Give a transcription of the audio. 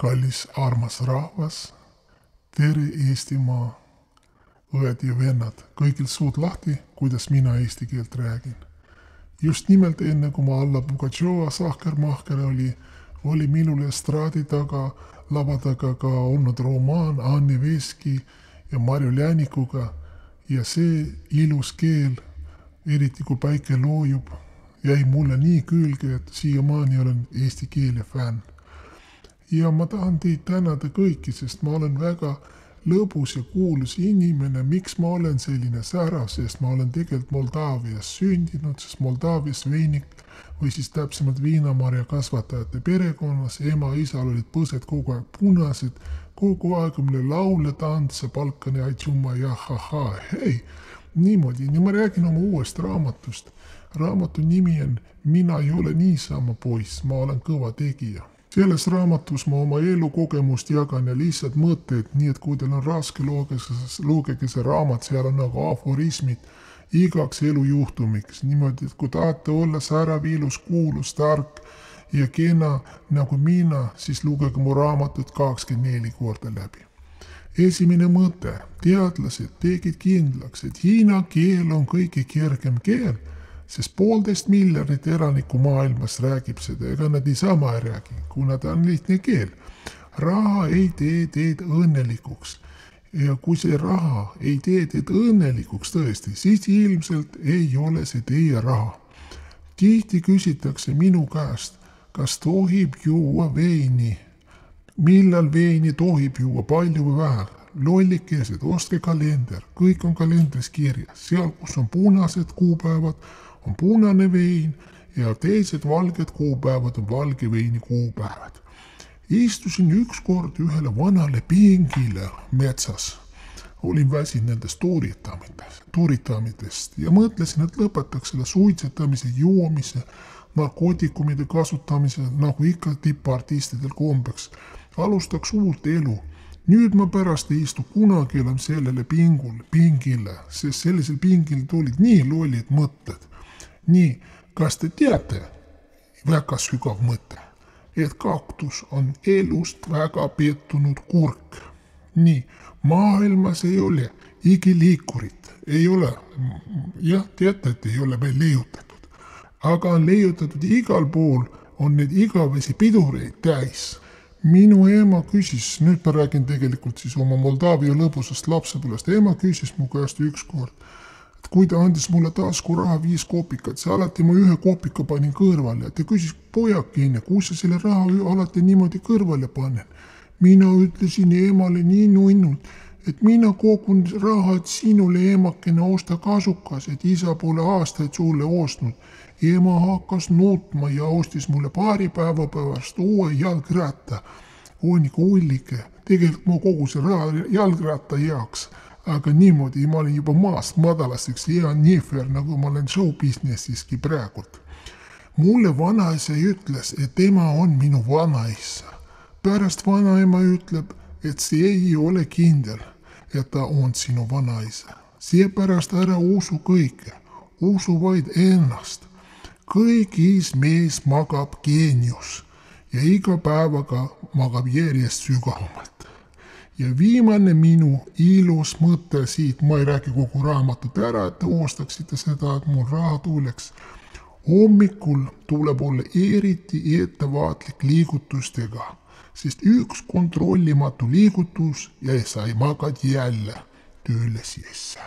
Kallis armas rahvas, tere Eestimaa, õed ja vennad, kõigil suud lahti, kuidas mina eesti keelt räägin. Just nimelt enne, kui ma Alla Pugatšova sahkermahker oli minul estraadi taga, lava taga ka olnud romaan Anni Veski ja Marju Läänikuga ja see ilus keel, eriti kui päike loojub, jäi mulle nii külge, et siiamaani olen eesti keele fänn. Ja ma tahan teid tänada kõiki, sest ma olen väga lõbus ja kuulus inimene. Miks ma olen selline särav, sest ma olen tegelikult Moldaavias sündinud, sest Moldaavias veinik või siis täpsemalt viinamarja kasvatajate perekonnas. Ema ja isal olid põsed kogu aeg punased, kogu aeg mulle laule, tantse, palkane, aitšumma ja ha-ha, hei. Niimoodi, ja ma räägin oma uuest raamatust. Raamatu nimi on Mina ei ole niisama poiss, ma olen kõva tegija. Selles raamatus ma oma elukogemust jagan ja lihtsalt mõtteid, nii et kui teil on raske, lugege see raamat, seal on nagu aforismid igaks elujuhtumiks. Niimoodi, et kui tahate olla särav, ilus, kuulus, tark ja kena nagu mina, siis lugege mu raamatut 24 korda läbi. Esimene mõte. Teadlased tegid kindlaks, et hiina keel on kõige kergem keel, sest 1,5 miljardit elanikku maailmas räägib seda, ega nad niisama ei räägi, kuna ta on lihtne keel. Raha ei tee teid õnnelikuks. Ja kui see raha ei tee teid õnnelikuks tõesti, siis ilmselt ei ole see teie raha. Tihti küsitakse minu käest, kas tohib juua veini. Millal veini tohib juua, palju või vähe? Lollikesed, ostke kalender, kõik on kalendris kirjas. Seal, kus on punased kuupäevad, on punane vein ja teised valged kuupäevad on valge veini kuupäevad. Istusin ükskord ühele vanale pingile metsas. Olin väsinud nendest tuuritamitest ja mõtlesin, et lõpetaks selle suitsetamise, joomise, narkootikumide kasutamise, nagu ikka tippartistidel kombeks. Alustaks uut elu. Nüüd ma pärast ei istu kunagi enam sellele pingile, sest sellisel pingil tulid nii lollid mõtted. Nii, kas te teate, väga sügav mõte, et kaktus on elust väga pettunud kurk. Nii, maailmas ei ole igiliikurit, ei ole, jah, teate, et ei ole veel leiutatud, aga on leiutatud igal pool, on need igavesi pidureid täis. Minu ema küsis, nüüd ma räägin tegelikult siis oma Moldaavia lõbusast lapsepõlvest, ema küsis mu käest ükskord, et kui ta andis mulle taskuraha 5 koopikat, siis alati ma 1 koopika panin kõrvale ja ta küsis, pojakene, kus sa selle raha alati niimoodi kõrvale panen. Mina ütlesin emale nii nunnult, et mina kogun raha, et sinule emakene osta kasukas, et isa pole aastaid sulle ostnud. Ema hakkas nutma ja ostis mulle paari päeva päevast uue jalgratta. Oonika ullike, tegelikult ma kogu see raha jalgratta jaoks, aga niimoodi ma olin juba maast madalasteks hea nifer, nagu ma olen show businessiski praegult. Mulle vanaisa ütles, et tema on minu vanaisa. Pärast vanaema ütleb, et see ei ole kindel, et ta on sinu vanaisa. Seepärast ära usu kõike, usu vaid ennast. Kõigis mees magab geenius ja iga päevaga magab järjest sügavamalt. Ja viimane minu ilus mõte siit, ma ei räägi kogu raamatut ära, et te oostaksite seda, et mul raha tuleks. Hommikul tuleb olla eriti ettevaatlik liigutustega, sest üks kontrollimatu liigutus ja sa ei magad jälle tööle sisse.